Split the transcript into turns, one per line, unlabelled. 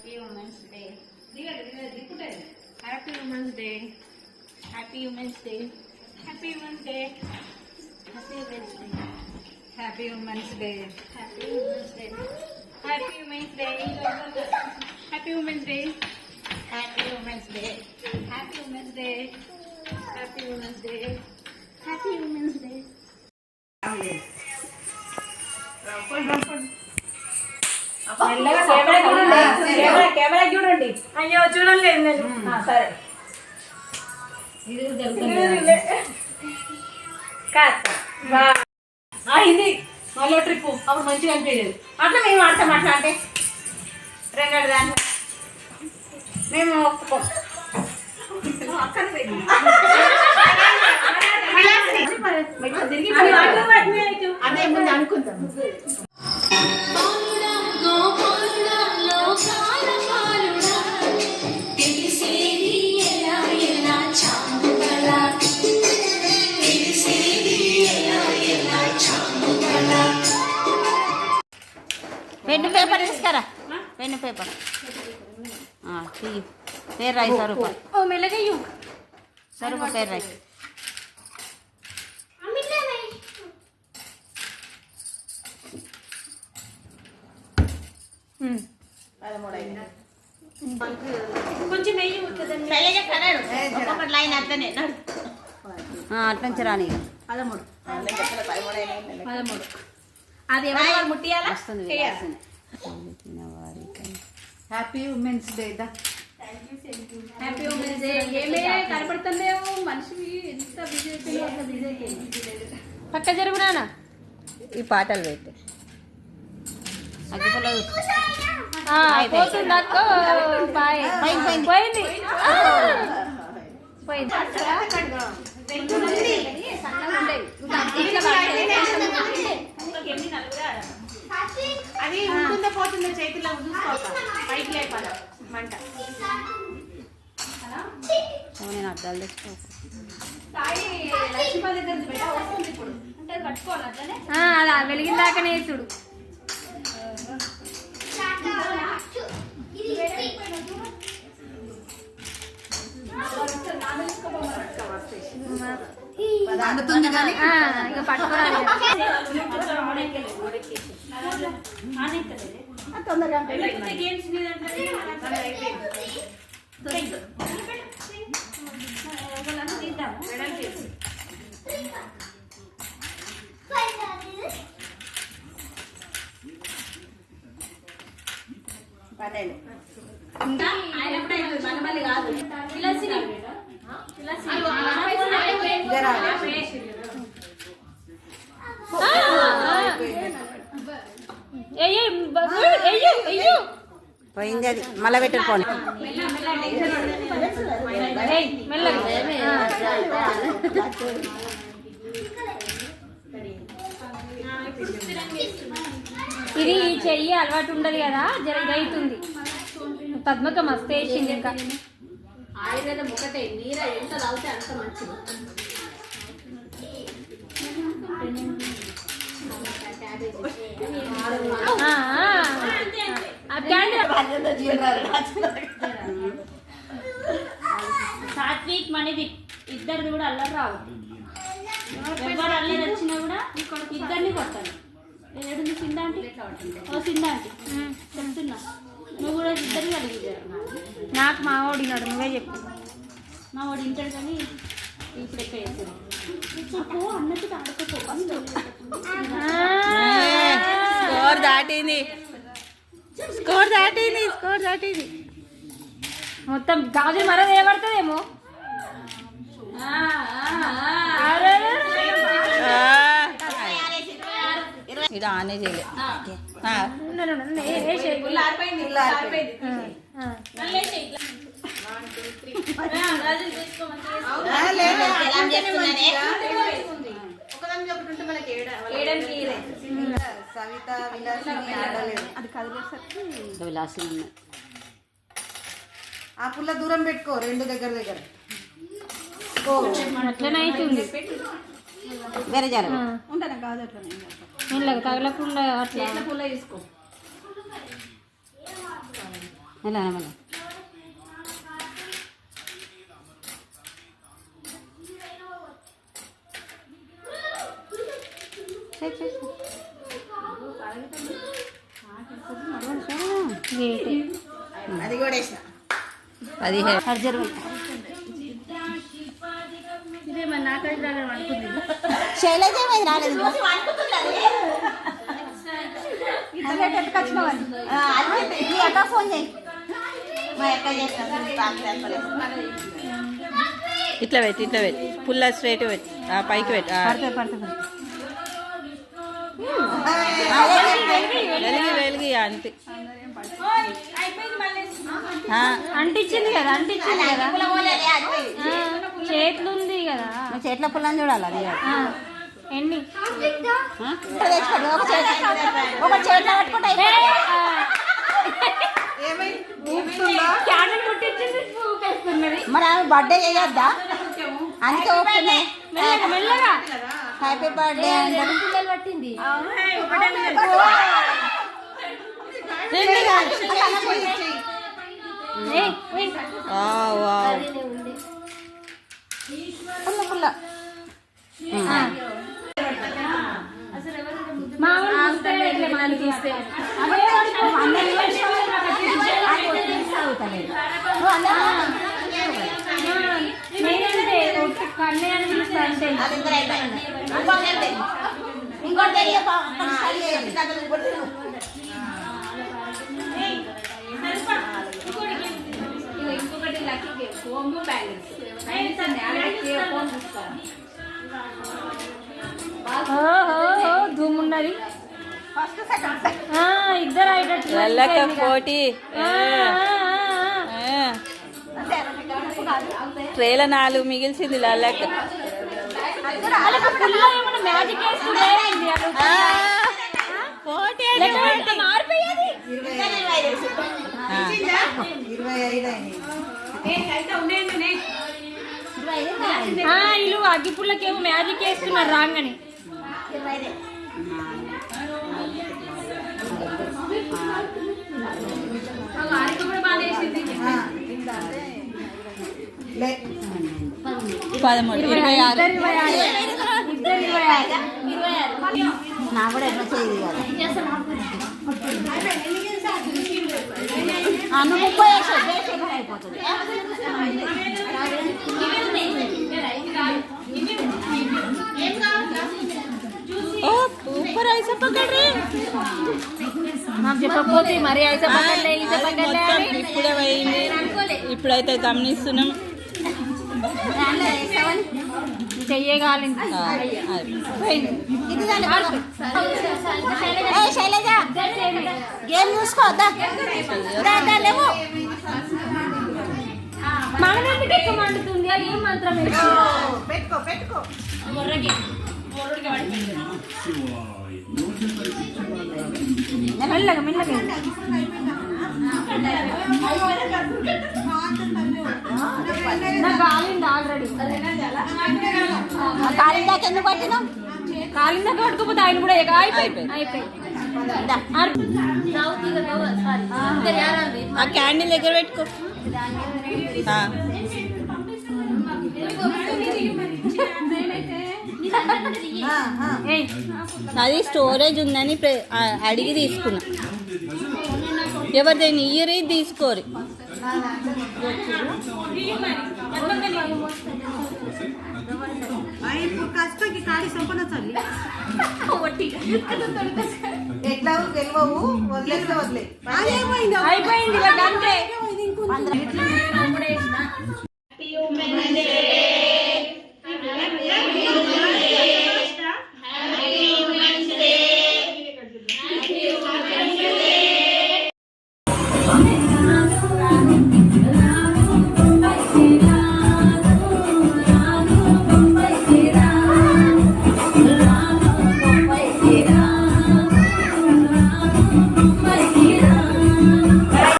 Happy women's day. Happy women's day. Happy women's day. Happy women's day. Happy women's day. Happy women's day. Happy women's day. Happy women's day. Happy women's day. Happy women's day. Happy women's day. Happy women's day. Happy women's day.
Camera చూడండి. అయ్యో చూడలేదు నేను. సరే ఇది మళ్ళీ trip అప్పుడు మంచిగా అనిపించలేదు. అట్లా మేము ఆడతాం. అట్లా అంటే రెండు దాన్ని మేము ఒప్పుకోం. అదే ముందు అనుకుంటాం.
పెన్ను పేపర్ తీసుకురా. పెన్ను పేపర్ పేరు రాయి. స్వరూప
మెల్లగయ్యు
స్వరూప పేరు రాయి.
కొంచెం
ఒక్కొక్కటి లైన్ అట్లనే అట్లా రాని.
13 అది ఎవరు ముట్టియాలా
వస్తుంది.
Happy women's day.
Happy women's day. ఏమే కనపడుతుందేమో మనిషి ఎంత బిజీ అయిపోయిందో అంత బిజీ అయిపోయింది.
పక్క జరుగునా ఈ పాటలు పెట్టి అగ్గిపుల్ల
పోతుంది అక్క. పోయింది పోయింది.
అది ఉంటుందో పోతుందో చేతిలో చూసుకోవాలి. పైకి లేపాలి మంట.
నేను అద్దాలు తెచ్చుకో.
అలా వెలిగిందాకనే చూడు. ఇక పట్టుకోవాలి.
పోయింది అది. మళ్ళీ పెట్టరు పోనీ.
ఇది చెయ్యి అలవాటు ఉండదు కదా, జర ఇదవుతుంది. పద్మక మస్తు వేసింది. ఇంకా
ఆయుర్వేదం ఒకటే, నీర ఎంత తాగితే అంత మంచిది.
సాత్విక్ మనది ఇద్దరిది కూడా అల్లరి రావు. ఎవరు అల్లరి వచ్చినా కూడా ఇద్దరిని కొట్టాలి. ఏడుంది సిందాంటి. ఓ సిందాంటి చెప్తున్నా, నువ్వు కూడా ఇద్దరిని కలిగి. నాకు మా ఓడినాడు, నువ్వే చెప్పు. మా ఓడి ఇంటాడు కానీ ఇప్పుడు ఎక్కువ వేసాడు. అన్నట్టు
స్కోర్ దాటింది. స్కోర్ దాటింది. స్కోర్ దాటింది.
మొత్తం గాజులు మరో ఏమడుతుందేమో.
ఇది ఆనే చేయలే. విలాసం
ఆ పుల్ల దూరం పెట్టుకో, రెండు దగ్గర దగ్గర.
అట్లనే అవుతుంది.
వేరే జరగ
ఉంటాను కాదు. అట్లనే
మెల్లగా తగలకుండా అట్లా
పుల్ల తీసుకో.
ఎలా మళ్ళీ
అది కూడా వేసిన
15 సర్జరీ
ఇదేమన్నా నాకైతే రాలేదు అనుకుంది.
శైలజ ఏమైంది రాలేదు నీ అక్క ఫోన్ చేయి
మా అక్క చేస్తాను
ఇట్లా పెట్టి పుల్ల స్ట్రైట్ పెట్టి పైకి పెట్టి
పడితే
వెలిగి అంతే
అంటించింది కదా చేతులు ఉంది కదా
నువ్వు చేతిలో పుల్లని చూడాలి అది
ఎన్ని
ఒక చేతిలో పట్టుకుంటే
క్యానల్ కొట్టించింది ఊపేస్తున్నది.
మరి ఆమె బర్త్డే చేయొద్దా అందుకే ఓపెన్
మెల్లగా
హ్యాపీ బర్త్డే అంటారు
పిల్లలు పట్టింది.
పుల్ల
ఇంకొకటి లక్కీ ఫోన్ బ్యాలెన్స్ ధూమ్ ఉన్నది. ఇద్దరు
లల్లక పోటీ ట్రేల 4 మిగిల్చింది లల్లక.
మ్యాజిక్ మారిపోయేది.
25
ఇల్లు అగ్గిపుల్లకేమో మ్యాజిక్ వేస్తున్నారు రాగానే.
లే
13 26
నా కూడా ఎట్లా చేయదు కదా నువ్వు 30 అయిపోతుంది
ఓ ऊपर ऐसा पकड़ रहे
నాకు చెప్పకపోతే మరి అయితే
ఇప్పుడే పోయింది. ఇప్పుడైతే గమనిస్తున్నాం.
చెయ్యగాలింది.
శైలజ గేమ్ చూసుకోవద్దా లేవు
మనం ఎందుకు ఎక్కువ మండుతుంది? అది ఏం మంత్రం
పెట్టుకో
మెల్లగా మెల్లగా నాకు కాలింది ఆల్రెడీ.
కాలిందాక ఎందుకు పట్టినావు
కాలిందాక పట్టుకోపోతే ఆయన కూడా అయిపోయింది.
ఆ క్యాండిల్ దగ్గర పెట్టుకో. అది స్టోరేజ్ ఉందని అడిగి తీసుకున్నా. ఎవరిదైనా ఇయర్ తీసుకోరు.
ఎట్లా గెలవవు వదిలేస్తే వదిలే
అయిపోయింది.